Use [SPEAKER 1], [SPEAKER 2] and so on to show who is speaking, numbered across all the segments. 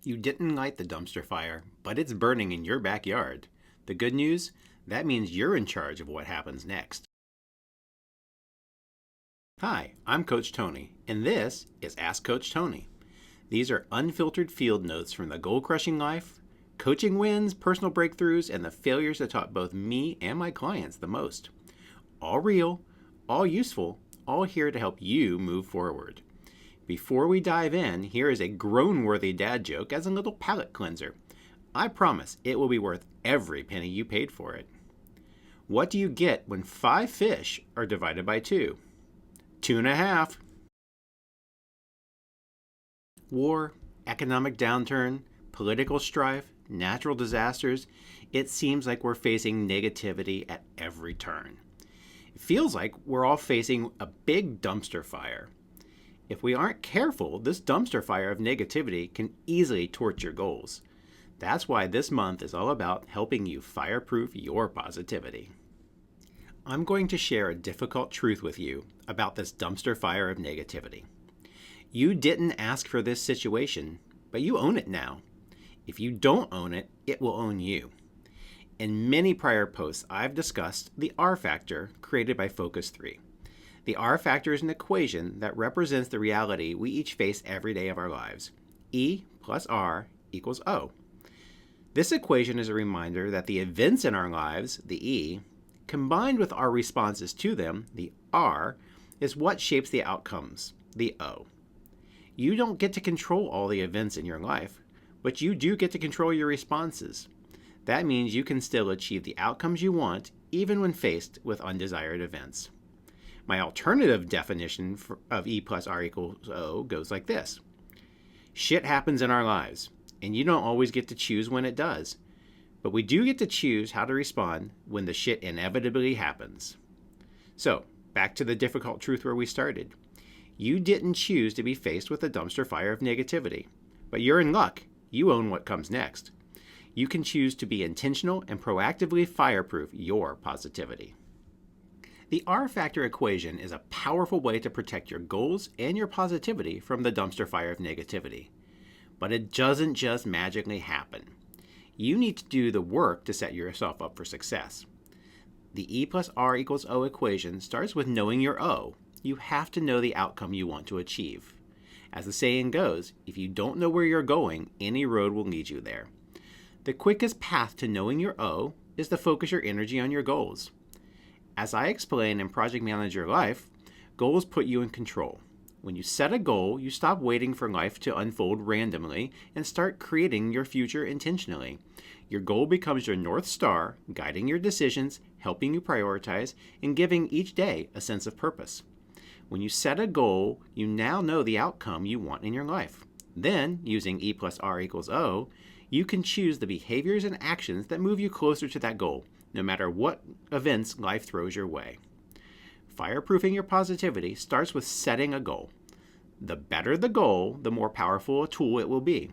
[SPEAKER 1] You didn't light the dumpster fire, but it's burning in your backyard. The good news? That means you're in charge of what happens next. Hi, I'm Coach Tony, and this is Ask Coach Tony. These are unfiltered field notes from the goal crushing life, coaching wins, personal breakthroughs, and the failures that taught both me and my clients the most. All real, all useful, all here to help you move forward. Before we dive in, here is a groan-worthy dad joke as a little palate cleanser. I promise it will be worth every penny you paid for it. What do you get when 5 fish are divided by 2? 2.5. War, economic downturn, political strife, natural disasters, it seems like we're facing negativity at every turn. It feels like we're all facing a big dumpster fire. If we aren't careful, this dumpster fire of negativity can easily torch your goals. That's why this month is all about helping you fireproof your positivity. I'm going to share a difficult truth with you about this dumpster fire of negativity. You didn't ask for this situation, but you own it now. If you don't own it, it will own you. In many prior posts, I've discussed the R factor created by Focus 3. The R factor is an equation that represents the reality we each face every day of our lives. E plus R equals O. This equation is a reminder that the events in our lives, the E, combined with our responses to them, the R, is what shapes the outcomes, the O. You don't get to control all the events in your life, but you do get to control your responses. That means you can still achieve the outcomes you want even when faced with undesired events. My alternative definition of E plus R equals O goes like this. Shit happens in our lives, and you don't always get to choose when it does. But we do get to choose how to respond when the shit inevitably happens. So, back to the difficult truth where we started. You didn't choose to be faced with a dumpster fire of negativity, but you're in luck. You own what comes next. You can choose to be intentional and proactively fireproof your positivity. The R factor equation is a powerful way to protect your goals and your positivity from the dumpster fire of negativity. But it doesn't just magically happen. You need to do the work to set yourself up for success. The E plus R equals O equation starts with knowing your O. You have to know the outcome you want to achieve. As the saying goes, if you don't know where you're going, any road will lead you there. The quickest path to knowing your O is to focus your energy on your goals. As I explain in Project Manage Your Life, goals put you in control. When you set a goal, you stop waiting for life to unfold randomly and start creating your future intentionally. Your goal becomes your North Star, guiding your decisions, helping you prioritize, and giving each day a sense of purpose. When you set a goal, you now know the outcome you want in your life. Then, using E plus R equals O, you can choose the behaviors and actions that move you closer to that goal, no matter what events life throws your way. Fireproofing your positivity starts with setting a goal. The better the goal, the more powerful a tool it will be.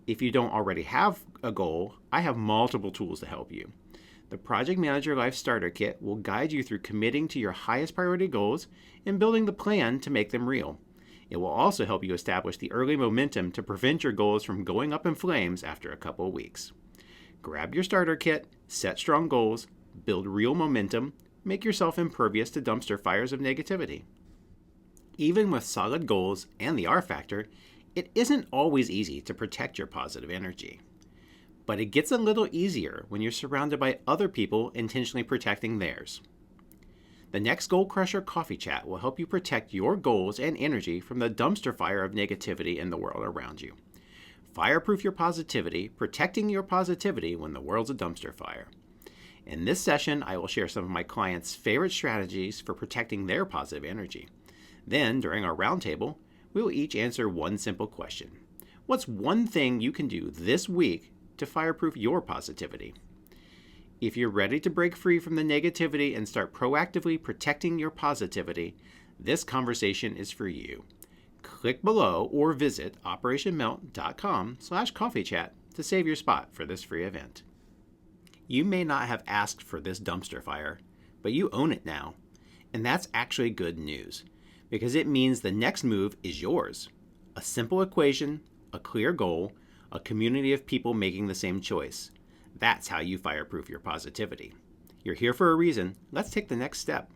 [SPEAKER 1] If you don't already have a goal, I have multiple tools to help you. The Project Manager Life Starter Kit will guide you through committing to your highest priority goals and building the plan to make them real. It will also help you establish the early momentum to prevent your goals from going up in flames after a couple of weeks. Grab your starter kit, set strong goals, build real momentum, make yourself impervious to dumpster fires of negativity. Even with solid goals and the R factor, it isn't always easy to protect your positive energy. But it gets a little easier when you're surrounded by other people intentionally protecting theirs. The next Goal Crusher Coffee Chat will help you protect your goals and energy from the dumpster fire of negativity in the world around you. Fireproof your positivity, protecting your positivity when the world's a dumpster fire. In this session, I will share some of my clients' favorite strategies for protecting their positive energy. Then, during our roundtable, we will each answer one simple question. What's one thing you can do this week to fireproof your positivity? If you're ready to break free from the negativity and start proactively protecting your positivity, this conversation is for you. Click below or visit operationmelt.com/coffeechat to save your spot for this free event. You may not have asked for this dumpster fire, but you own it now. And that's actually good news, because it means the next move is yours. A simple equation, a clear goal, a community of people making the same choice. That's how you fireproof your positivity. You're here for a reason. Let's take the next step.